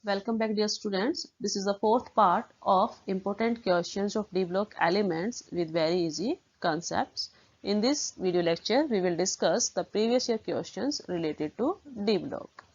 Welcome back, dear students. This is the fourth part of important questions of D block elements with very easy concepts. In this video lecture, we will discuss the previous year questions related to D block.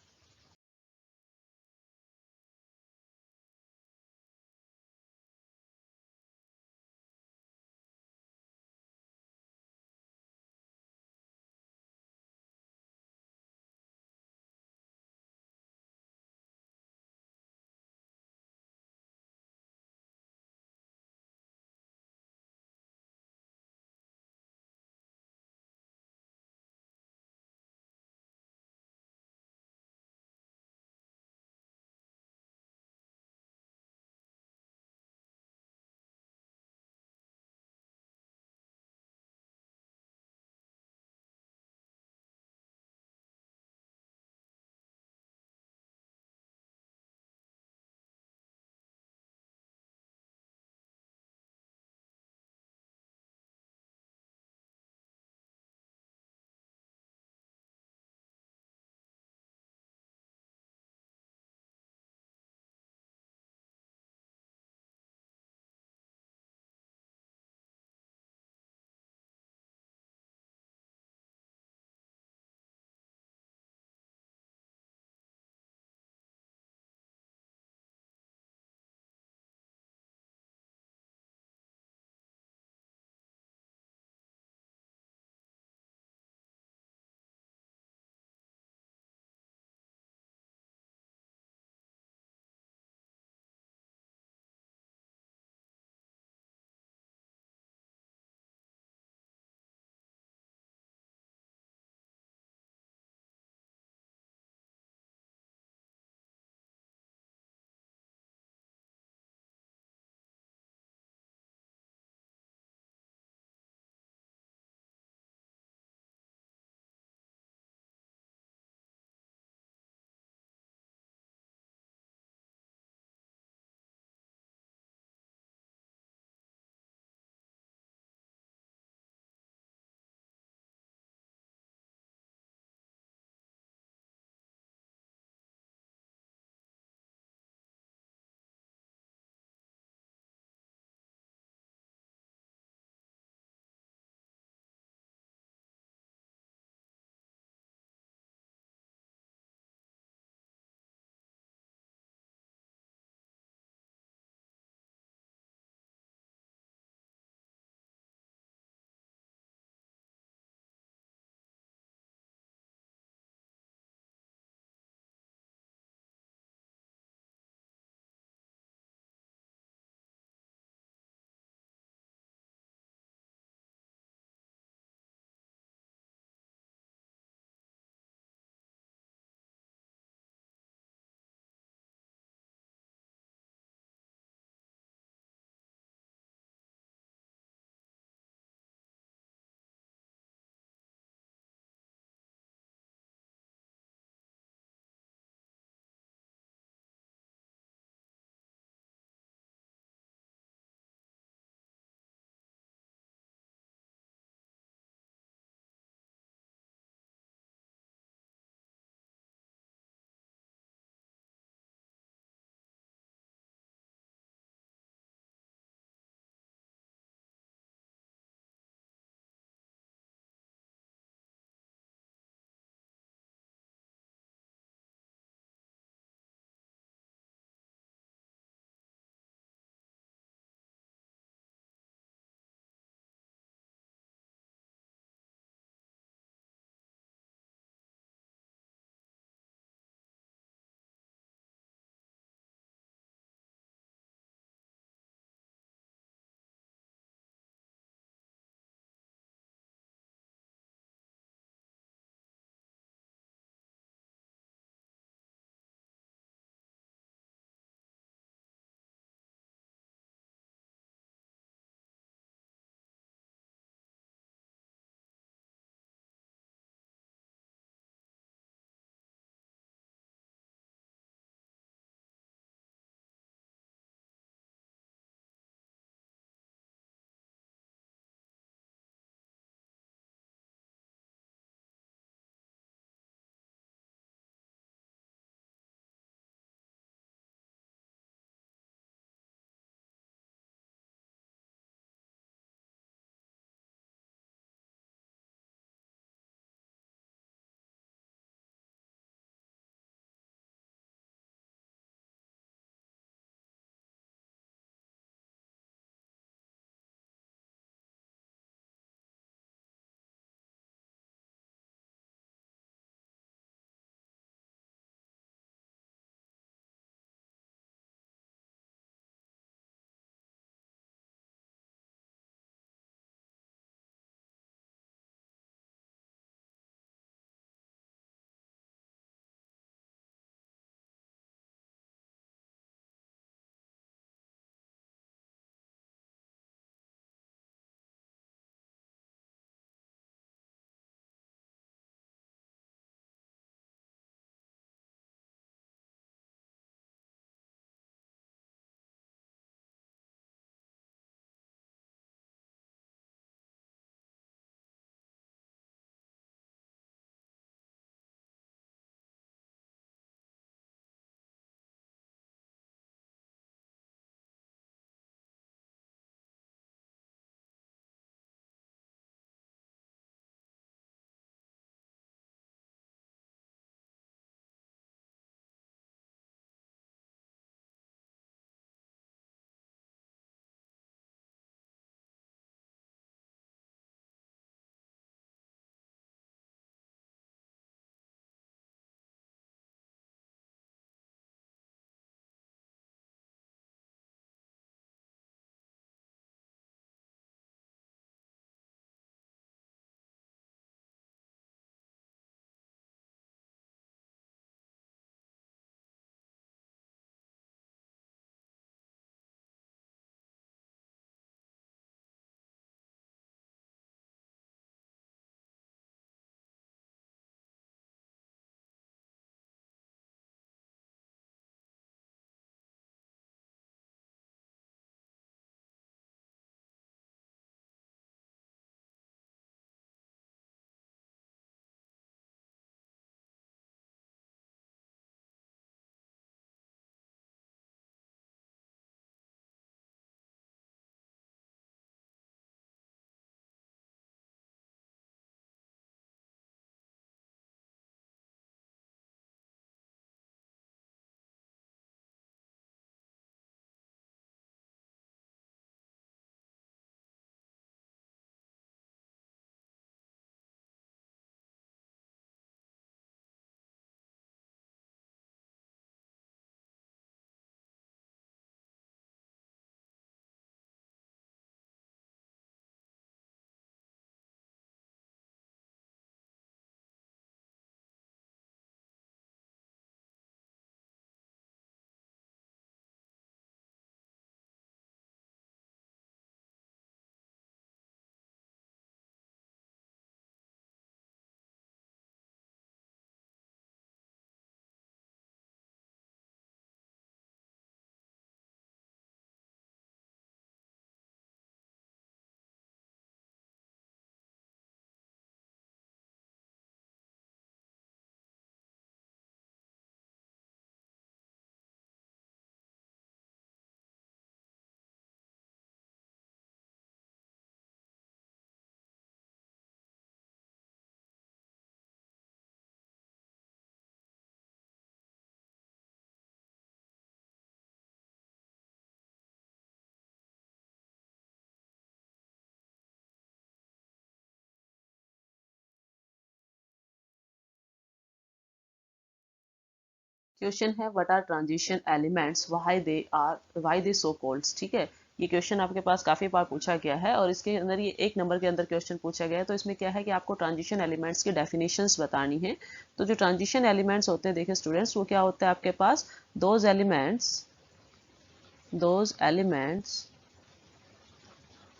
Question है what are transition elements, why they so called. ठीक है, ये question आपके पास काफी बार पूछा गया है और इसके अंदर ये 1 नंबर के अंदर क्वेश्चन पूछा गया है। तो इसमें क्या है कि आपको ट्रांजिशन एलिमेंट्स की डेफिनेशंस बतानी है। तो जो ट्रांजिशन एलिमेंट्स होते हैं देखिए स्टूडेंट्स, वो क्या होता है आपके पास, those elements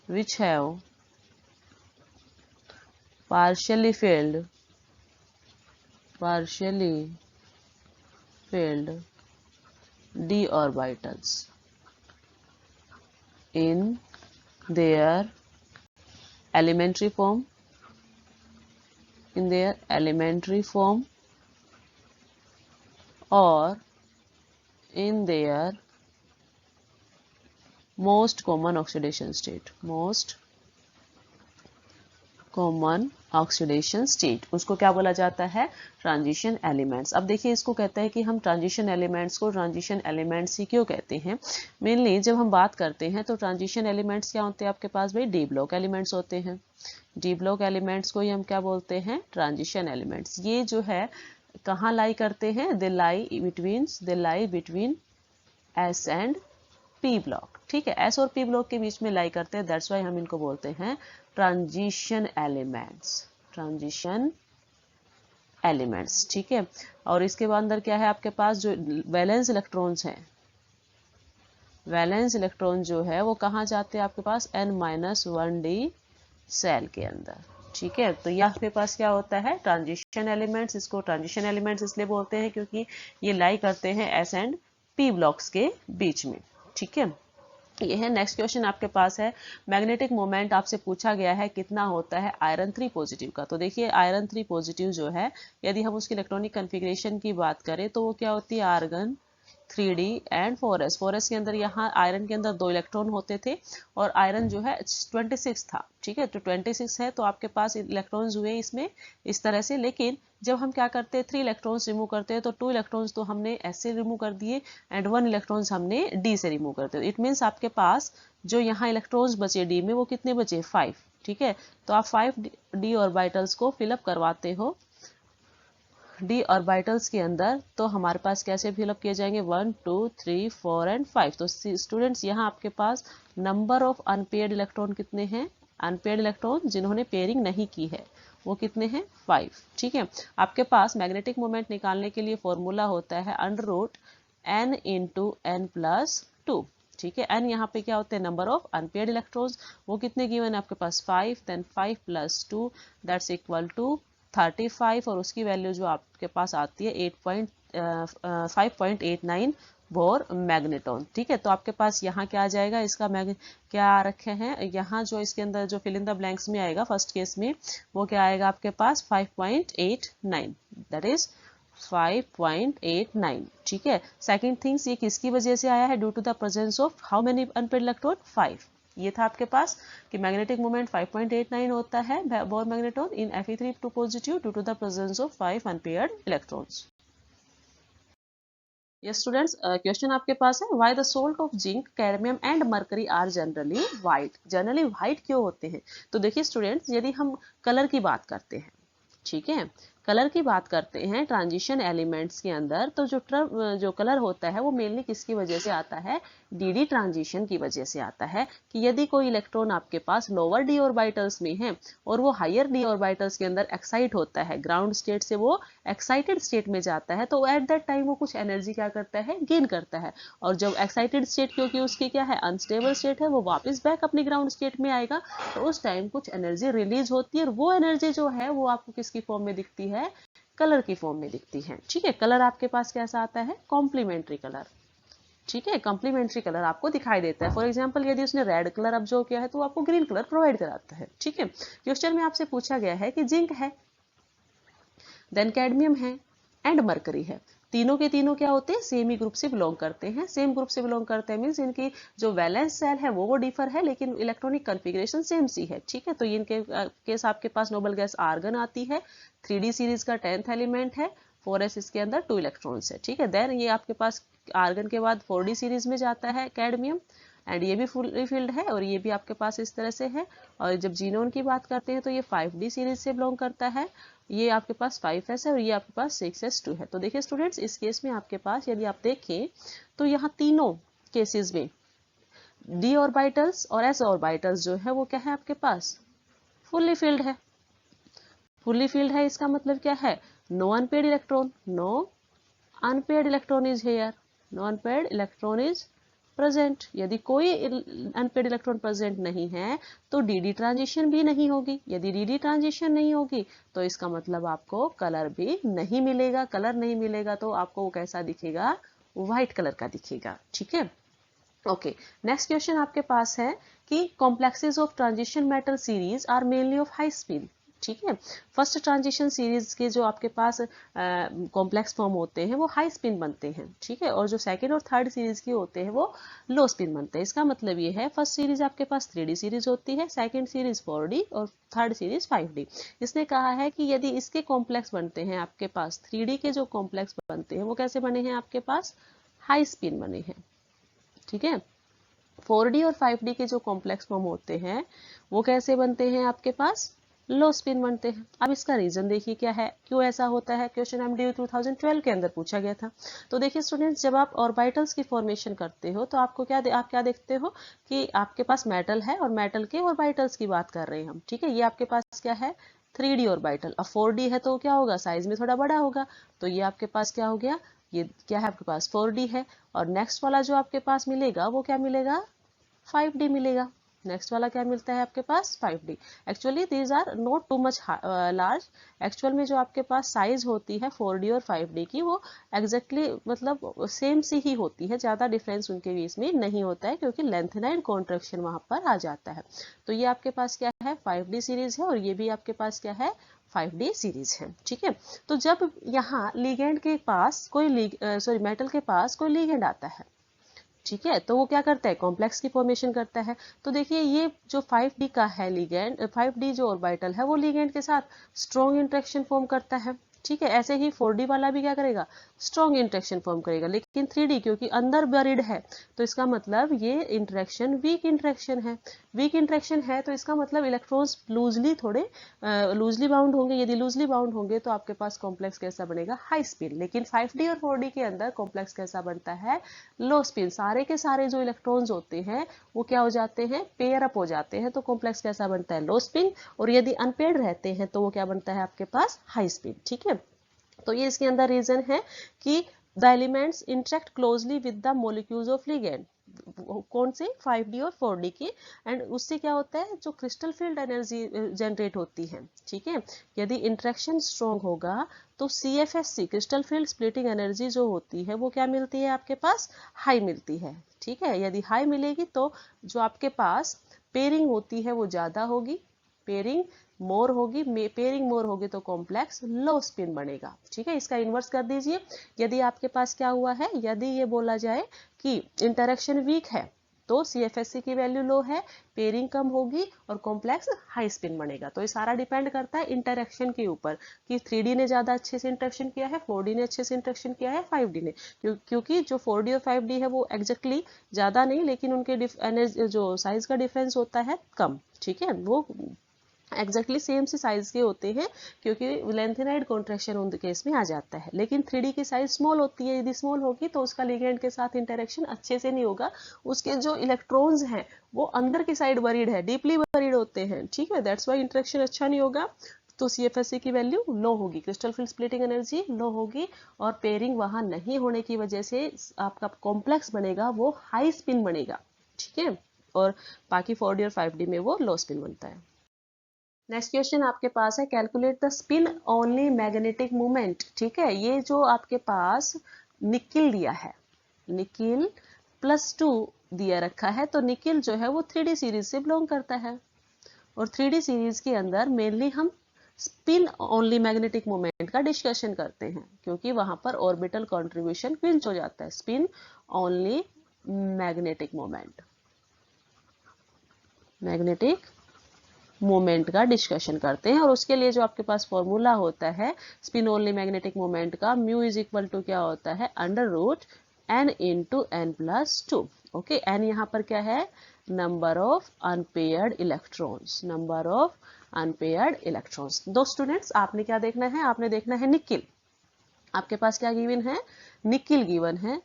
which have partially filled d orbitals in their elementary form or in their most common oxidation state, उसको क्या बोला जाता है, ट्रांजिशन एलिमेंट्स। अब देखिए इसको कहता है कि हम ट्रांजिशन एलिमेंट्स को ट्रांजिशन एलिमेंट्स ही क्यों कहते हैं। मेनली जब हम बात करते हैं तो ट्रांजिशन एलिमेंट्स क्या होते हैं आपके पास भाई, डी ब्लॉक एलिमेंट्स होते हैं। डी ब्लॉक एलिमेंट्स को ही हम क्या बोलते हैं, ट्रांजिशन एलिमेंट्स। ये जो है कहाँ लाई करते हैं, they lie between S and P block. ठीक है, एस और पी ब्लॉक के बीच में लाई करते हैं, दैट्स वाई हम इनको बोलते हैं ट्रांजिशन एलिमेंट्स। ठीक है, और इसके बाद अंदर क्या है आपके पास, जो वैलेंस इलेक्ट्रॉन्स हैं, वैलेंस इलेक्ट्रॉन जो है वो कहाँ जाते हैं आपके पास, n-1d सेल के अंदर। ठीक है, तो यहाँ पे पास क्या होता है, ट्रांजिशन एलिमेंट्स। इसको ट्रांजिशन एलिमेंट्स इसलिए बोलते हैं क्योंकि ये लाई करते हैं एस एंड पी ब्लॉक्स के बीच में। ठीक है, ये है नेक्स्ट क्वेश्चन आपके पास है, मैग्नेटिक मोमेंट आपसे पूछा गया है कितना होता है आयरन 3 पॉजिटिव का। तो देखिए आयरन 3 पॉजिटिव जो है, यदि हम उसकी इलेक्ट्रॉनिक कन्फिग्रेशन की बात करें तो वो क्या होती है, argon 3d and 4s। 4s के अंदर यहाँ आयरन के अंदर 2 इलेक्ट्रॉन होते थे और आयरन जो है 26 था। ठीक है, तो 26 है तो आपके पास इलेक्ट्रॉन्स हुए इसमें इस तरह से। लेकिन जब हम क्या करते हैं, 3 इलेक्ट्रॉन्स रिमूव करते हैं तो 2 इलेक्ट्रॉन्स तो हमने एस से रिमूव कर दिए एंड 1 इलेक्ट्रॉन्स हमने डी से रिमूव करते हैं। इट मीन्स आपके पास जो यहाँ इलेक्ट्रॉन्स बचे डी में वो कितने बचे, 5। ठीक है, तो आप 5 डी ऑर्बिटल्स को फिलअप करवाते हो डी ऑर्बिटल्स के अंदर। तो हमारे पास कैसे फिलअप किए जाएंगे, 1 2 3 4 एंड 5। तो स्टूडेंट्स यहाँ आपके पास नंबर ऑफ अनपेयर्ड इलेक्ट्रॉन कितने हैं, अनपेयर्ड इलेक्ट्रॉन जिन्होंने पेयरिंग नहीं की है वो कितने हैं, 5। ठीक है, आपके पास मैग्नेटिक मोमेंट निकालने के लिए फॉर्मूला होता है √n × n+2। ठीक है, n यहाँ पे क्या होते हैं, नंबर ऑफ अनपेयर्ड इलेक्ट्रॉन्स, वो कितने गिवन है आपके पास, 5, देन 5 + 2 दैट्स इक्वल टू 35 और उसकी वैल्यू जो आपके पास आती है 5.89 बोर मैग्नेटॉन। ठीक है, तो आपके पास यहाँ क्या आ जाएगा, इसका क्या रखे हैं यहाँ, जो इसके अंदर जो फिल इन द ब्लैंक्स में आएगा फर्स्ट केस में वो क्या आएगा आपके पास 5.89, दैट इज 5.89। ठीक है, सेकंड थिंग्स ये किसकी वजह से आया है, due to the presence of how many unpaired electron, 5। ये था आपके पास कि मैग्नेटिक मोमेंट 5.89 होता है Bohr magneton in Fe3 positive due to the presence of 5 unpaired electrons. Yes students, question आपके पास है, why the salt of zinc, cadmium and mercury are generally white. Generally white क्यों होते हैं, तो देखिए स्टूडेंट्स यदि हम कलर की बात करते हैं, ठीक है, कलर की बात करते हैं ट्रांजिशन एलिमेंट्स के अंदर, तो जो कलर होता है वो मेनली किसकी वजह से आता है, डी ट्रांजिशन की वजह से आता है। कि यदि कोई इलेक्ट्रॉन आपके पास लोअर डी ऑर्बिटल्स में है और वो हायर डी ऑर्बिटल्स के अंदर एक्साइट होता है, ग्राउंड स्टेट से वो एक्साइटेड स्टेट में जाता है, तो एट दैट टाइम वो कुछ एनर्जी क्या करता है, गेन करता है। और जब एक्साइटेड स्टेट, क्योंकि उसकी क्या है, अनस्टेबल स्टेट है, वो वापस बैक अपनी ग्राउंड स्टेट में आएगा, तो उस टाइम कुछ एनर्जी रिलीज होती है और वो एनर्जी जो है वो आपको किसकी फॉर्म में दिखती है, कलर की फॉर्म में दिखती है। ठीक है, कलर आपके पास कैसा आता है, कॉम्प्लीमेंट्री कलर। ठीक है, कॉम्प्लीमेंट्री कलर आपको दिखाई देता है। फॉर एग्जांपल यदि उसने रेड कलर ऑब्जर्व किया है तो आपको ग्रीन कलर प्रोवाइड कराता है। ठीक है, क्वेश्चन में आपसे पूछा गया है कि जिंक है, देन कैडमियम है एंड मरकरी है, तीनों के तीनों क्या होते हैं, सेम ही ग्रुप से बिलोंग करते हैं। सेम ग्रुप से बिलोंग करते हैं मींस इनकी जो वैलेंस सेल है वो डिफर है लेकिन इलेक्ट्रॉनिक कॉन्फ़िगरेशन सेम सी है। ठीक है, तो इनके केस आपके पास नोबल गैस आर्गन आती है, 3d सीरीज का 10th एलिमेंट है, 4s इसके अंदर 2 इलेक्ट्रॉन्स है। ठीक है, देन ये आपके पास आर्गन के बाद 4d सीरीज में जाता है कैडमियम, एंड ये भी फुल्ली फिल्ड है और ये भी आपके पास इस तरह से है। और जब जीनोन की बात करते हैं तो ये 5D सीरीज से बिलोंग करता है, ये आपके पास 5s है और ये आपके पास 6s2 है। तो देखिए स्टूडेंट्स, इस केस में आपके पास यदि आप देखें तो यहाँ तीनों केसेस में d ऑर्बिटल्स और s ऑर्बिटल्स जो है वो क्या है आपके पास, फुल्ली फिल्ड है। फुल्ली फिल्ड है इसका मतलब क्या है, no unpaired electron, no unpaired electron is here, no unpaired electron is present. यदि कोई अनपेयर्ड इलेक्ट्रॉन प्रेजेंट नहीं है तो dd ट्रांजिशन भी नहीं होगी। यदि dd ट्रांजिशन नहीं होगी तो इसका मतलब आपको कलर भी नहीं मिलेगा। कलर नहीं मिलेगा तो आपको वो कैसा दिखेगा, व्हाइट कलर का दिखेगा। ठीक है, ओके। नेक्स्ट क्वेश्चन आपके पास है कि complexes of transition metal series are mainly of high spin. ठीक है, फर्स्ट ट्रांजिशन सीरीज के जो आपके पास कॉम्प्लेक्स फॉर्म होते हैं वो हाई स्पिन बनते हैं। ठीक है, और जो सेकंड और थर्ड सीरीज के होते हैं वो लो स्पिन बनते हैं। इसका मतलब ये है, फर्स्ट सीरीज आपके पास 3D सीरीज होती है, सेकंड सीरीज 4D और थर्ड सीरीज 5D। इसने कहा है कि यदि इसके कॉम्प्लेक्स बनते हैं आपके पास, 3D के जो कॉम्प्लेक्स बनते हैं वो कैसे बने हैं आपके पास, हाई स्पिन बने हैं। ठीक है, 4D और 5D के जो कॉम्प्लेक्स फॉर्म होते हैं वो कैसे बनते हैं आपके पास, लो स्पिन बनते हैं। अब इसका रीजन देखिए क्या है, क्यों ऐसा होता है। क्वेश्चन MDU 2012 के अंदर पूछा गया था। तो देखिए स्टूडेंट्स, जब आप ऑर्बिटल्स की फॉर्मेशन करते हो तो आपको आप क्या देखते हो कि आपके पास मेटल है और मेटल के ऑर्बिटल्स की बात कर रहे हैं हम। ठीक है, ये आपके पास क्या है, 3D ऑर्बिटल। अब 4D है तो क्या होगा, साइज में थोड़ा बड़ा होगा। तो ये आपके पास क्या हो गया, ये क्या है आपके पास 4D है। और नेक्स्ट वाला जो आपके पास मिलेगा वो क्या मिलेगा, 5D मिलेगा। नेक्स्ट वाला क्या मिलता है आपके पास, 5D। Actually these are not too much large. Actual में जो आपके पास साइज होती है 4D और 5D की वो एग्जैक्टली मतलब सेम सी ही होती है, ज़्यादा डिफरेंस उनके बीच में नहीं होता है क्योंकि लेंथेनाइड कॉन्ट्रैक्शन वहाँ पर आ जाता है। तो ये आपके पास क्या है, 5D सीरीज है और ये भी आपके पास क्या है, 5D सीरीज है। ठीक है, तो जब यहाँ लिगेंड के पास कोई मेटल के पास कोई लिगेंड आता है, ठीक है, तो वो क्या करता है, कॉम्प्लेक्स की फॉर्मेशन करता है। तो देखिए ये जो 5D का है लिगेंड, 5D जो ऑर्बिटल है वो लिगेंड के साथ स्ट्रॉन्ग इंटरेक्शन फॉर्म करता है। ठीक है, ऐसे ही 4D वाला भी क्या करेगा, स्ट्रॉन्ग इंटरेक्शन फॉर्म करेगा। लेकिन 3D क्योंकि अंदर बरीड है तो इसका मतलब ये इंटरेक्शन वीक इंटरेक्शन है। वीक इंटरेक्शन है तो इसका मतलब इलेक्ट्रॉन्स लूजली बाउंड होंगे। यदि लूजली बाउंड होंगे तो आपके पास कॉम्प्लेक्स कैसा बनेगा, हाई स्पिन। लेकिन 5D और 4D के अंदर कॉम्प्लेक्स कैसा बनता है, लो स्पिन। सारे के सारे जो इलेक्ट्रॉन्स होते हैं वो क्या हो जाते हैं, पेयर अप हो जाते हैं। तो कॉम्प्लेक्स कैसा बनता है, लो स्पिन। और यदि अनपेयर्ड रहते हैं तो वो क्या बनता है आपके पास, हाई स्पिन। ठीक है, तो ये इसके अंदर रीजन है कि the elements interact closely with the molecules of ligand. कौन से, 5D और 4D की। एंड उससे क्या होता है, जो क्रिस्टल फील्ड एनर्जी जनरेट होती है। ठीक है, यदि इंटरेक्शन स्ट्रॉन्ग होगा तो CFSC crystal field splitting energy जो होती है वो क्या मिलती है आपके पास, हाई मिलती है। ठीक है, यदि हाई मिलेगी तो जो आपके पास पेयरिंग होती है वो ज्यादा होगी, पेयरिंग मोर होगी। पेयरिंग मोर होगी तो कॉम्प्लेक्स लो स्पिन बनेगा। ठीक है, इसका इन्वर्स कर दीजिए। यदि आपके पास क्या हुआ है, यदि ये बोला जाए कि इंटरेक्शन वीक है तो CFSC की वैल्यू लो है, पेयरिंग कम होगी और कॉम्प्लेक्स हाई स्पिन बनेगा। तो ये सारा डिपेंड करता है इंटरेक्शन के ऊपर कि 3D ने ज्यादा अच्छे से इंटरेक्शन किया है, 4D ने अच्छे से इंटरेक्शन किया है, 5D ने। क्योंकि जो 4D और 5D है वो एग्जैक्टली ज्यादा नहीं, लेकिन उनके जो साइज का डिफरेंस होता है कम। ठीक है, वो एग्जैक्टली सेम से साइज के होते हैं क्योंकि लेंथेनाइड कॉन्ट्रैक्शन उन केस में आ जाता है। लेकिन 3D की साइज स्मॉल होती है, यदि स्मॉल होगी तो उसका लिगेंड के साथ इंटरेक्शन अच्छे से नहीं होगा। उसके जो इलेक्ट्रॉन्स हैं वो अंदर की साइड बरीड है, डीपली बरीड होते हैं। ठीक है, दैट्स वाई इंटरेक्शन अच्छा नहीं होगा। तो CFSC की वैल्यू लो होगी, crystal field splitting energy low होगी और पेयरिंग वहां नहीं होने की वजह से आपका कॉम्प्लेक्स बनेगा वो हाई स्पिन बनेगा। ठीक है, और बाकी 4D और 5D में वो लो स्पिन बनता है। नेक्स्ट क्वेश्चन आपके पास है, calculate the spin only magnetic moment. ठीक है, ये जो आपके पास निकिल दिया है, निकिल +2 दिया रखा है, तो निकिल जो है वो 3D सीरीज से बिलोंग करता है। और 3D सीरीज के अंदर मेनली हम स्पिन ओनली मैग्नेटिक मोमेंट का डिस्कशन करते हैं क्योंकि वहां पर ऑर्बिटल कंट्रीब्यूशन क्विंच हो जाता है। स्पिन ओनली मैग्नेटिक मोमेंट का डिस्कशन करते हैं। और उसके लिए जो आपके पास फॉर्मूला होता है स्पिन ओनली मैग्नेटिक मोमेंट का, म्यू इज इक्वल टू क्या होता है, √m n into n plus two. Okay, n यहाँ पर क्या है, number of unpaired electrons, number of unpaired electrons. दो स्टूडेंट्स, आपने क्या देखना है, आपने देखना है निकिल। आपके पास क्या गिवन है, निकिल गिवन है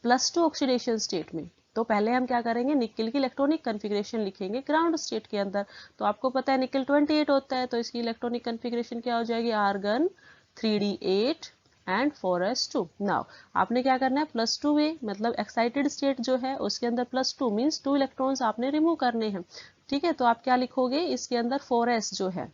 +2 ऑक्सीडेशन स्टेट में। तो पहले हम क्या करेंगे, निकिल की इलेक्ट्रॉनिक कन्फिग्रेशन लिखेंगे ग्राउंड स्टेट के अंदर। तो आपको पता है निकिल 28 होता है, तो इसकी इलेक्ट्रॉनिक कन्फिग्रेशन क्या हो जाएगी, argon 3d8 and 4s2। Now आपने क्या करना है, +2 में मतलब एक्साइटेड स्टेट जो है उसके अंदर +2 मीन्स 2 इलेक्ट्रॉन्स आपने रिमूव करने हैं। ठीक है, तो आप क्या लिखोगे, इसके अंदर 4s जो है,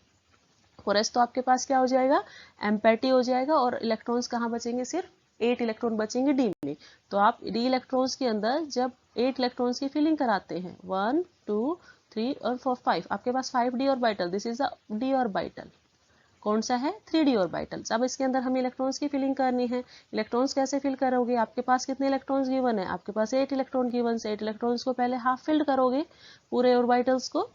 4s तो आपके पास क्या हो जाएगा, एम्पैटी हो जाएगा, और इलेक्ट्रॉन्स कहाँ बचेंगे, सिर्फ 8 इलेक्ट्रॉन बचेंगे डी में। तो आप डी इलेक्ट्रॉन्स के अंदर जब 8 इलेक्ट्रॉन्स की फिलिंग कराते हैं, 1 2 3 और 4 5, आपके पास 5d orbital, this is a D orbital. कौन सा है, 3d ऑर्बिटल्स। अब इसके अंदर हमें इलेक्ट्रॉन्स की फिलिंग करनी है। इलेक्ट्रॉन्स कैसे फिल करोगे, आपके पास कितने इलेक्ट्रॉन्स गिवन है, आपके पास 8 इलेक्ट्रॉन गिवन से 8 इलेक्ट्रॉन्स को पहले हाफ फिल्ड करोगे पूरे ऑर्बिटल्स को।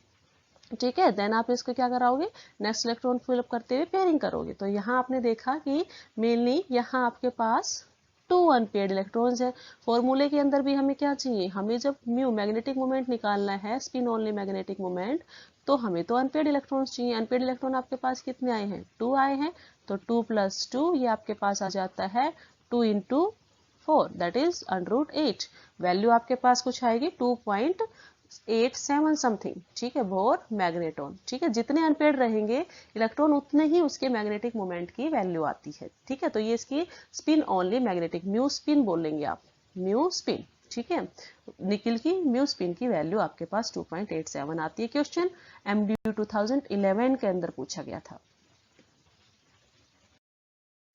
ठीक है, देन आप इसको क्या कराओगे, नेक्स्ट इलेक्ट्रॉन फिलअप करते हुए पेयरिंग करोगे। तो यहाँ आपने देखा कि मेनली यहाँ आपके पास 2 अनपेयर्ड इलेक्ट्रॉन्स है। फॉर्मूले के अंदर भी हमें क्या चाहिए, हमें जब म्यू मैग्नेटिक मोमेंट निकालना है, स्पिन ओनली मैग्नेटिक मोमेंट, तो हमें तो अनपेयर्ड इलेक्ट्रॉन्स चाहिए। अनपेयर्ड इलेक्ट्रॉन आपके पास कितने आए हैं, 2 आए हैं। तो 2 + 2 ये आपके पास आ जाता है 2 × 4 दैट इज √8। वैल्यू आपके पास कुछ आएगी 2.87 समथिंग। ठीक है, बोर मैग्नेटॉन। ठीक है, जितने अनपेयर्ड रहेंगे इलेक्ट्रॉन उतने ही उसके मैग्नेटिक मोमेंट की वैल्यू आती है। ठीक है, तो ये इसकी spin only magnetic mu spin बोलेंगे आप, म्यू स्पिन। ठीक है, निकिल की म्यू स्पिन की वैल्यू आपके पास 2.87 आती है। क्वेश्चन MDU 2011 के अंदर पूछा गया था।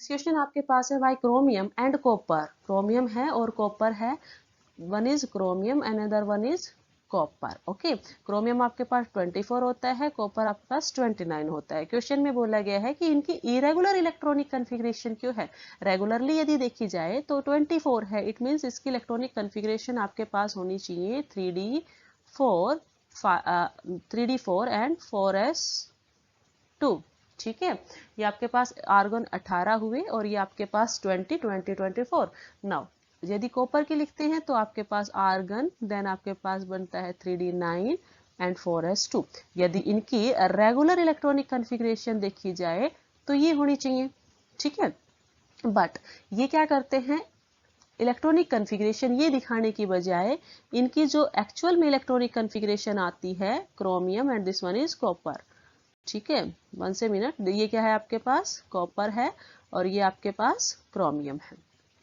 क्वेश्चन आपके पास है भाई, क्रोमियम एंड कॉपर, क्रोमियम है और कॉपर है, one is chromium another one is copper. Okay, chromium आपके पास 24 होता है, कॉपर आपके पास 29 होता है। क्वेश्चन में बोला गया है कि इनकी इरेगुलर इलेक्ट्रॉनिक कन्फिग्रेशन क्यों है। रेगुलरली यदि देखी जाए तो 24 है, इट मींस इसकी इलेक्ट्रॉनिक कन्फिग्रेशन आपके पास होनी चाहिए 3d4 एंड 4s2। ठीक है, ये आपके पास आर्गन 18 हुए और ये आपके पास 20 20 24। नाउ यदि कॉपर की लिखते हैं तो आपके पास आर्गन, देन आपके पास बनता है 3d9 एंड 4s2। यदि इनकी रेगुलर इलेक्ट्रॉनिक कन्फिग्रेशन देखी जाए तो ये होनी चाहिए। ठीक है, बट ये क्या करते हैं, इलेक्ट्रॉनिक कन्फिग्रेशन ये दिखाने की बजाय इनकी जो एक्चुअल में इलेक्ट्रॉनिक कन्फिग्रेशन आती है, chromium and this one is copper. ठीक है, 1 से मिनट, ये क्या है आपके पास, कॉपर है और ये आपके पास क्रोमियम है।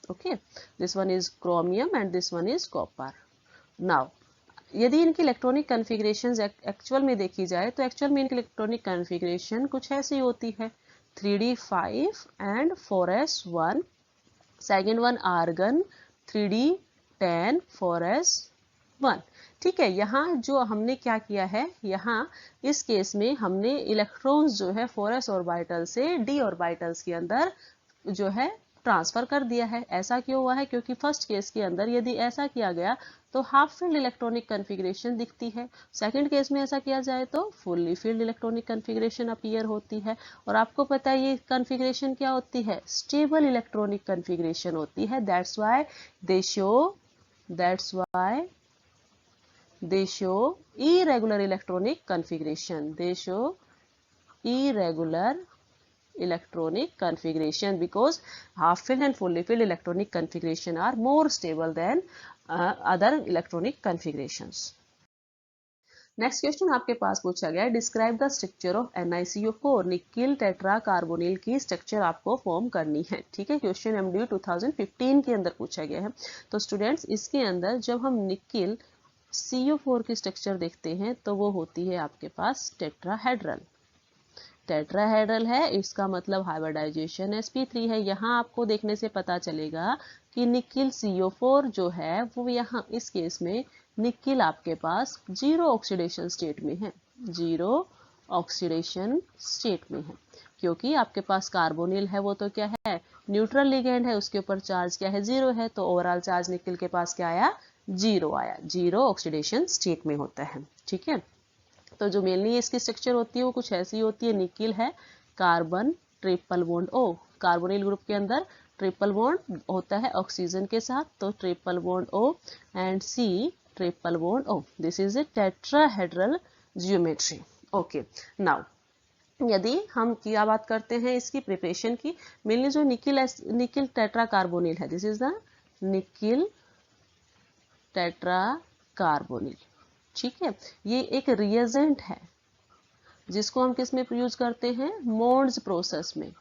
Okay, this one is chromium and this one is copper. Now यदि इनकी इलेक्ट्रॉनिक कन्फिग्रेशन एक्चुअल में देखी जाए तो एक्चुअल में इनकी इलेक्ट्रॉनिक कन्फिग्रेशन कुछ ऐसी होती है, 3d5 and 4s1, second one argon 3d10 4s1। ठीक है, यहाँ जो हमने क्या किया है, यहाँ इस केस में हमने इलेक्ट्रॉन्स जो है 4s ऑर्बिटल से d ऑर्बिटल्स के अंदर जो है ट्रांसफर कर दिया है। ऐसा क्यों हुआ है, क्योंकि फर्स्ट केस के अंदर यदि ऐसा किया गया तो हाफ फिल्ड इलेक्ट्रॉनिक कन्फिग्रेशन दिखती है, सेकंड केस में ऐसा किया जाए तो fully filled electronic configuration appear होती है। और आपको पता है ये कन्फिग्रेशन क्या होती है, स्टेबल इलेक्ट्रॉनिक कन्फिग्रेशन होती है। That's why they show irregular electronic configuration, they show irregular electronic configuration because half filled and fully filled electronic configuration are more stable than other electronic configurations. Next question आपके पास पूछा गया है, describe the structure of NiCO4, nickel tetra carbonyl की structure आपको form करनी है। ठीक है, क्वेश्चन MDU 2015 के अंदर पूछा गया है। तो स्टूडेंट्स इसके अंदर जब हम निकिल CO4 की स्ट्रक्चर देखते हैं तो वो होती है आपके पास टेट्राहेड्रल। टेट्राहेड्रल है, इसका मतलब हाइब्रिडाइजेशन sp3 है। यहाँ आपको देखने से पता चलेगा कि निकिल CO4 जो है वो यहाँ इस केस में निकिल आपके पास 0 ऑक्सीडेशन स्टेट में है, 0 ऑक्सीडेशन स्टेट में है, क्योंकि आपके पास कार्बोनिल है वो तो क्या है, न्यूट्रल लिगेंड है, उसके ऊपर चार्ज क्या है, 0 है, तो ओवरऑल चार्ज निकिल के पास क्या आया, 0 आया, 0 ऑक्सीडेशन स्टेट में होता है। ठीक है, तो जो मेनली इसकी स्ट्रक्चर होती है वो कुछ ऐसी होती है, निकिल है, carbon triple bond O, carbonyl group के अंदर ट्रिपल बॉन्ड होता है ऑक्सीजन के साथ, तो triple bond O and C triple bond O. This is a tetrahedral geometry. Okay, now यदि हम क्या बात करते हैं इसकी प्रिपरेशन की, मेनली जो निकिल टेट्रा कार्बोनिल है, this is the nickel tetra carbonyl. ठीक है, ये एक रिएजेंट है जिसको हम किस में यूज करते हैं, मोन्ड्स प्रोसेस में,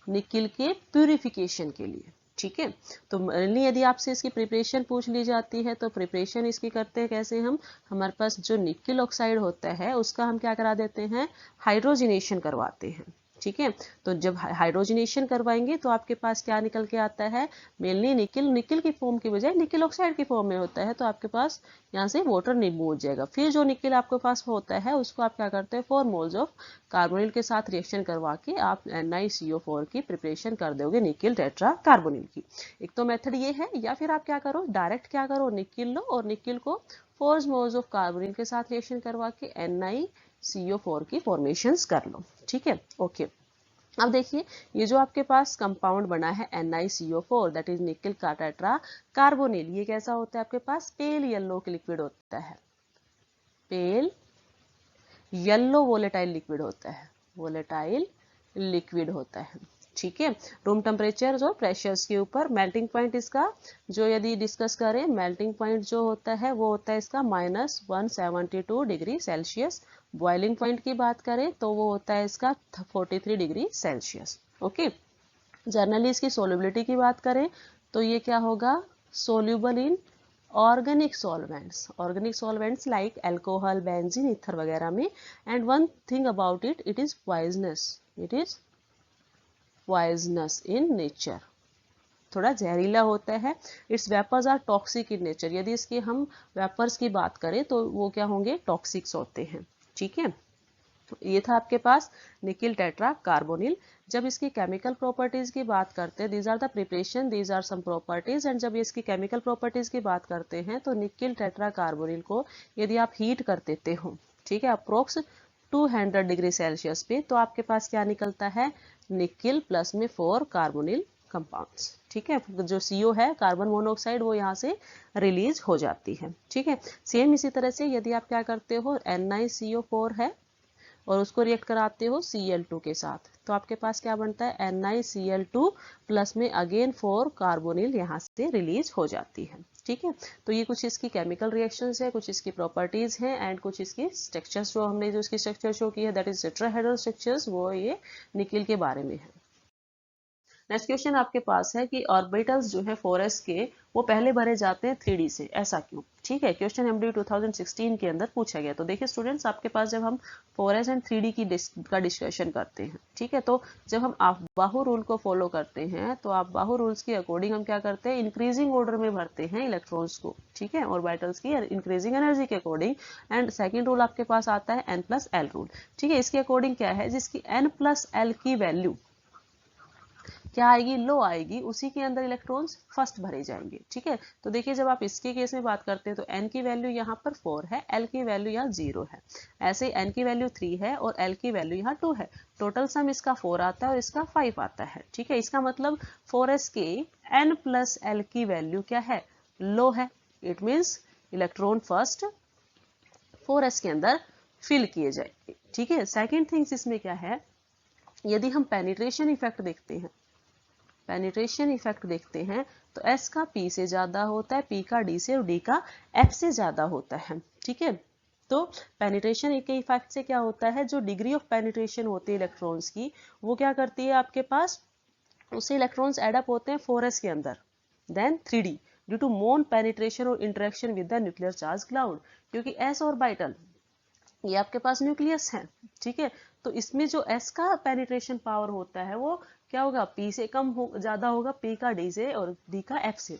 निकिल के प्यूरिफिकेशन के लिए. ठीक है, तो मेनली यदि आपसे इसकी प्रिपरेशन पूछ ली जाती है तो प्रिपरेशन इसकी करते हैं कैसे हम, हमारे पास जो निकिल ऑक्साइड होता है उसका हम क्या करा देते हैं, हाइड्रोजिनेशन करवाते हैं. ठीक है, तो जब हाइड्रोजिनेशन करवाएंगे तो आपके पास क्या निकल के आता है, मेनली निकिल की फॉर्म की बजाय निकिल ऑक्साइड की फॉर्म में होता है, तो आपके पास यहाँ से वाटर रिमूव हो जाएगा. फिर जो निकिल आपके पास होता है उसको आप क्या करते हैं, 4 मोल्स ऑफ कार्बोनिल के साथ रिएक्शन करवा के आप NiCO4 की प्रिपरेशन कर दोगे निकिल टेट्रा कार्बोनिल की. एक तो मेथड ये है, या फिर आप क्या करो, डायरेक्ट क्या करो, निकिल लो और निकिल को 4 मोल्स ऑफ कार्बोनिल के साथ रिएक्शन करवा के NiCO4 की फॉर्मेशंस कर लो. ठीक है, ओके. अब देखिए ये जो आपके पास कंपाउंड बना है NiCO4 दैट इज निकिल का टेट्रा कार्बोनिल, ये कैसा होता है आपके पास, पेल येलो लिक्विड होता है, पेल येलो वोलेटाइल लिक्विड होता है, वोलेटाइल लिक्विड होता है. ठीक है, रूम टेम्परेचर जो प्रेशर्स के ऊपर, मेल्टिंग पॉइंट इसका जो यदि डिस्कस करें, मेल्टिंग पॉइंट जो होता है वो होता है इसका -172 डिग्री सेल्सियस. बॉइलिंग पॉइंट की बात करें तो वो होता है इसका 43 डिग्री सेल्सियस. ओके, जनरली इसकी सोल्युबिलिटी की बात करें तो ये क्या होगा, soluble in organic solvents like alcohol, benzene, ether वगैरह में. And one thing about it, it is poisonous in nature, थोड़ा जहरीला होता है. Its vapours are toxic in nature, यदि इसके हम वेपर्स की बात करें तो वो क्या होंगे, टॉक्सिक्स होते हैं. ठीक है, तो ये था आपके पास निकिल टेट्रा कार्बोनिल. जब इसकी केमिकल प्रॉपर्टीज की बात करते हैं, these are the preparation, these are some properties. And जब इसकी केमिकल प्रॉपर्टीज की बात करते हैं तो निकिल टेट्रा कार्बोनिल को यदि आप हीट कर देते हो, ठीक है, अप्रोक्स 200 डिग्री सेल्सियस पे, तो आपके पास क्या निकलता है, निकिल प्लस में 4 कार्बोनिल कंपाउंड्स. ठीक है, जो CO है कार्बन मोनोऑक्साइड वो यहाँ से रिलीज हो जाती है. ठीक है, सेम इसी तरह से यदि आप क्या करते हो, NiCO4 है और उसको रिएक्ट कराते हो Cl2 के साथ, तो आपके पास क्या बनता है, NiCl2 प्लस में अगेन 4 कार्बोनिल यहाँ से रिलीज हो जाती है. ठीक है, तो ये कुछ इसकी केमिकल रिएक्शंस है, कुछ इसकी प्रॉपर्टीज हैं एंड कुछ इसकी स्ट्रक्चर्स जो हमने जो इसकी स्ट्रक्चर शो की है दैट इज टेट्राहेड्रल स्ट्रक्चर्स, वो ये निकिल के बारे में है. नेक्स्ट क्वेश्चन आपके पास है कि ऑर्बिटल्स जो है 4s के वो पहले भरे जाते हैं 3D से, ऐसा क्यों. ठीक है, क्वेश्चन MD 2016 के अंदर पूछा गया. तो देखिए स्टूडेंट्स, आपके पास जब हम 4s एंड 3D का डिस्कशन करते हैं, ठीक है, तो जब हम बाहु रूल को फॉलो करते हैं तो बाहु रूल्स के अकॉर्डिंग हम क्या करते हैं, इंक्रीजिंग ऑर्डर में भरते हैं इलेक्ट्रॉन्स को. ठीक है, ऑर्बिटल्स की इंक्रीजिंग एनर्जी के अकॉर्डिंग. एंड सेकेंड रूल आपके पास आता है N+L रूल. ठीक है, इसके अकॉर्डिंग क्या है, जिसकी N+L की वैल्यू क्या आएगी, लो आएगी, उसी के अंदर इलेक्ट्रॉन्स फर्स्ट भरे जाएंगे. ठीक है, तो देखिए जब आप इसके केस में बात करते हैं तो n की वैल्यू यहाँ पर 4 है, l की वैल्यू यहाँ 0 है, ऐसे n की वैल्यू 3 है और l की वैल्यू यहाँ 2 है. टोटल सम इसका 4 आता है और इसका 5 आता है. ठीक है, इसका मतलब 4s के N+L की वैल्यू क्या है, लो है. It means electron first 4s के अंदर फिल किए जाएंगे. ठीक है, सेकेंड थिंग्स इसमें क्या है, यदि हम पेनिट्रेशन इफेक्ट देखते हैं, तो S का P से ज्यादा होता है, P का D से और D का F से ज्यादा होता है. ठीक है, तो पेनिट्रेशन के इफेक्ट से क्या होता है, जो डिग्री ऑफ पेनिट्रेशन होती है इलेक्ट्रॉन्स की वो क्या करती है आपके पास, उससे इलेक्ट्रॉन्स एडअप होते हैं 4s के अंदर. देन 3D ड्यू टू मोन पेनिट्रेशन और interaction with the nuclear charge cloud, क्योंकि S ऑर्बिटल ये आपके पास न्यूक्लियस है. ठीक है, तो इसमें जो S का पेनिट्रेशन पावर होता है वो क्या होगा, P से कम ज्यादा होगा, P का D से और D का F से.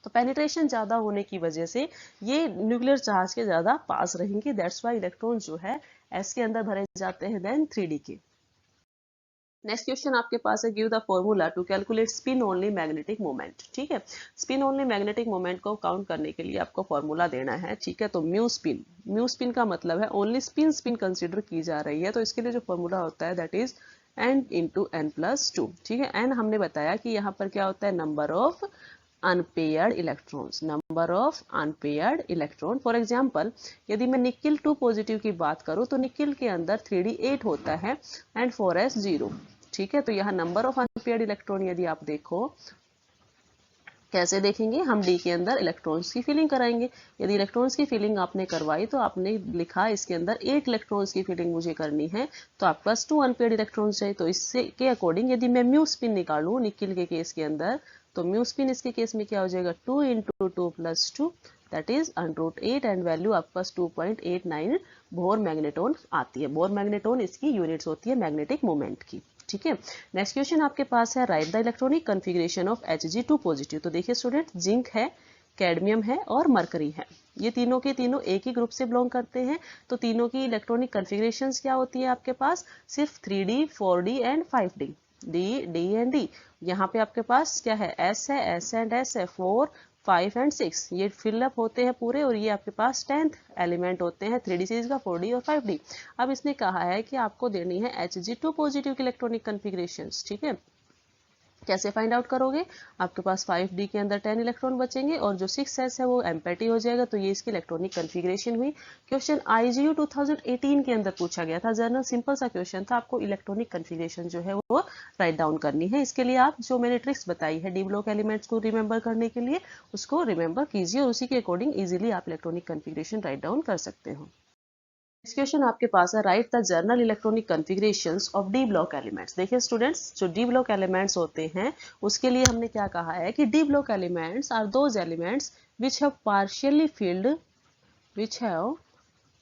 तो पेनिट्रेशन ज्यादा होने की वजह से ये न्यूक्लियर चार्ज के ज्यादा पास रहेंगे. दैट्स वाई इलेक्ट्रॉन जो है S के अंदर भरे जाते हैं देन 3D के. नेक्स्ट क्वेश्चन आपके पास है, give the formula to calculate spin only magnetic moment. ठीक है, स्पिन ओनली मैग्नेटिक मोमेंट को काउंट करने के लिए आपको फॉर्मूला देना है. ठीक है, तो म्यू स्पिन का मतलब है ओनली स्पिन कंसीडर की जा रही है, तो इसके लिए जो फॉर्मूला होता है that is and into n+2। ठीक है, एन हमने बताया कि यहाँ पर क्या होता है, number of unpaired electrons, number of unpaired electron. For example यदि मैं निकिल 2 पॉजिटिव की बात करूं तो निकिल के अंदर 3d 8 होता है एंड 4s 0। ठीक है, तो यहाँ नंबर ऑफ अनपेयर्ड इलेक्ट्रॉन यदि आप देखो, कैसे देखेंगे, हम डी के अंदर इलेक्ट्रॉन्स की फिलिंग कराएंगे। यदि इलेक्ट्रॉन्स की फिलिंग आपने करवाई तो आपने लिखा इसके अंदर 8 इलेक्ट्रॉन्स की फिलिंग मुझे करनी है, तो आपके पास 2 अनपेयर्ड इलेक्ट्रॉन्स चाहिए। तो इससे के अकॉर्डिंग यदि मैं म्यू स्पिन निकालूं निकिल के केस के अंदर, तो म्यू स्पिन इसके केस में क्या हो जाएगा, 2 × 2 + 2 दैट इज √8 एंड वैल्यू आपके पास 2.89 बोर मैग्नेटोन आती है। बोर मैग्नेटोन इसकी यूनिट्स होती है मैग्नेटिक मोमेंट की। ठीक है, नेक्स्ट क्वेश्चन आपके पास है, write the electronic configuration of Hg2 positive. तो देखिए स्टूडेंट, जिंक है, कैडमियम है और मरकरी है, ये तीनों के तीनों एक ही ग्रुप से बिलोंग करते हैं। तो तीनों की इलेक्ट्रॉनिक कॉन्फ़िगरेशंस क्या होती है आपके पास, सिर्फ 3d 4d and 5d, D and D. यहाँ पे आपके पास क्या है, s है, s एंड s है, 4 5 एंड 6 ये फिलअप होते हैं पूरे, और ये आपके पास 10th एलिमेंट होते हैं 3d सीरीज का, 4d और 5d। अब इसने कहा है कि आपको देनी है Hg2 पॉजिटिव की इलेक्ट्रॉनिक कॉन्फ़िगरेशंस। ठीक है, कैसे फाइंड आउट करोगे, आपके पास 5d के अंदर 10 इलेक्ट्रॉन बचेंगे और जो 6s है वो एम्प्टी हो जाएगा। तो ये इसकी इलेक्ट्रॉनिक कॉन्फ़िगरेशन हुई। क्वेश्चन IGU 2018 के अंदर पूछा गया था, जर्नल सिंपल सा क्वेश्चन था, आपको इलेक्ट्रॉनिक कॉन्फ़िगरेशन जो है वो राइट डाउन करनी है। इसके लिए आप जो मैंने ट्रिक्स बताई है डी ब्लॉक एलिमेंट्स को रिमेंबर करने के लिए, उसको रिमेंबर कीजिए और उसी के अकॉर्डिंग इजिली आप इलेक्ट्रॉनिक कॉन्फ़िगरेशन राइट डाउन कर सकते हो। नेक्स्ट क्वेश्चन आपके पास है, write the general electronic configurations of D block elements. देखिए स्टूडेंट्स, जो डी ब्लॉक एलिमेंट्स होते हैं उसके लिए हमने क्या कहा है कि D block elements are those elements which have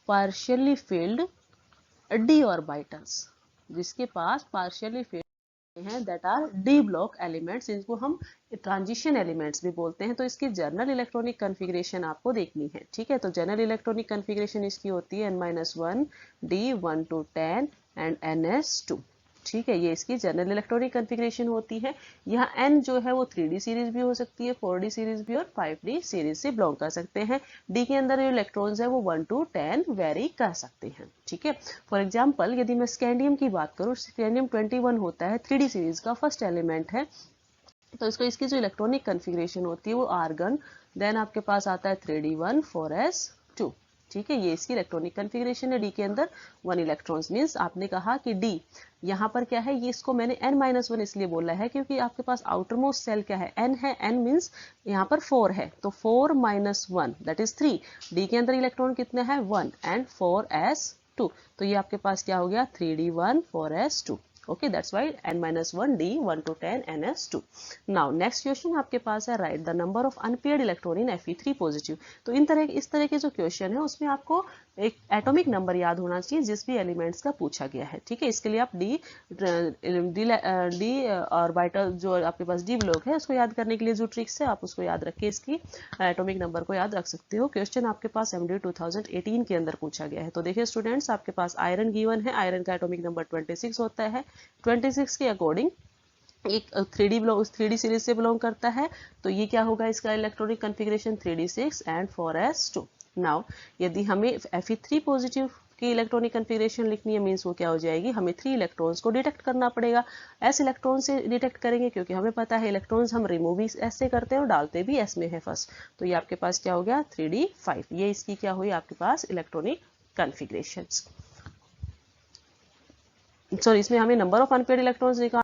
partially filled d orbitals, जिसके पास पार्शियली फिल्ड हैं, that R D block elements. इनको हम ट्रांजिशन एलिमेंट्स भी बोलते हैं। तो इसकी जर्नल इलेक्ट्रॉनिक कॉन्फ़िगरेशन आपको देखनी है। ठीक है, तो जर्नल इलेक्ट्रॉनिक कॉन्फ़िगरेशन इसकी होती है n-1 d 1 to 10 and ns2। ठीक है, ये इसकी जनरल इलेक्ट्रॉनिक कॉन्फ़िगरेशन होती है। यहाँ n जो है वो 3d सीरीज भी हो सकती है, 4d सीरीज भी और 5d सीरीज से बिलोंग कर सकते हैं। d के अंदर जो इलेक्ट्रॉन्स है वो 1 to 10 वेरी कर सकते हैं। ठीक है, फॉर एग्जांपल यदि मैं स्कैंडियम की बात करूँ, स्कैंडियम 21 होता है, 3d सीरीज का फर्स्ट एलिमेंट है। तो इसकी जो इलेक्ट्रॉनिक कॉन्फ़िगरेशन होती है वो आर्गन, देन आपके पास आता है 3d1 4s2। ठीक है, ये इसकी इलेक्ट्रॉनिक कॉन्फ़िगरेशन है। डी के अंदर 1 इलेक्ट्रॉन्स, मींस आपने कहा कि डी यहाँ पर क्या है, ये इसको मैंने n-1 इसलिए बोला है क्योंकि आपके पास आउटर मोस्ट सेल क्या है, n है, n मींस यहाँ पर 4 है, तो 4 - 1 दैट इज 3। डी के अंदर इलेक्ट्रॉन कितने हैं, 1 एंड 4s2। तो ये आपके पास क्या हो गया, 3d1 4s2। Okay, that's why n-1 d 1 to 10 ns2. Now next question आपके पास है, write the number of unpaired electron in Fe3 positive। तो इस तरह के जो क्वेश्चन है उसमें आपको एक एटॉमिक नंबर याद होना चाहिए जिस भी एलिमेंट्स का पूछा गया है। ठीक है, इसके लिए आप डी ऑर्बिटल जो आपके पास डी ब्लॉक है उसको याद करने के लिए जो ट्रिक्स है आप उसको याद रख के इसकी एटॉमिक नंबर को याद रख सकते हो। क्वेश्चन आपके पास MD 2018 के अंदर पूछा गया है। तो देखिए स्टूडेंट्स, आपके पास आयरन गिवन है, आयरन का एटॉमिक नंबर 26 होता है। 26 के अकॉर्डिंग एक 3D सीरीज से बिलोंग करता है। तो ये क्या होगा, इसका electronic configuration 3d6 and 4s2। Now यदि हमें Fe3 पॉजिटिव की इलेक्ट्रॉनिक कॉन्फ़िगरेशन लिखनी है, मींस वो क्या हो जाएगी, हमें 3 इलेक्ट्रॉन्स को डिटेक्ट करना पड़ेगा। s इलेक्ट्रॉन से डिटेक्ट करेंगे क्योंकि हमें पता है इलेक्ट्रॉन्स हम रिमूव भी s से करते हैं और डालते भी s में है फर्स्ट। तो ये आपके पास क्या हो गया, 3d5। ये इसकी क्या हुई आपके पास इलेक्ट्रॉनिक कॉन्फ़िगरेशंस। सॉरी, इसमें हमें नंबर ऑफ अनपेयर्ड इलेक्ट्रॉन्स निकाल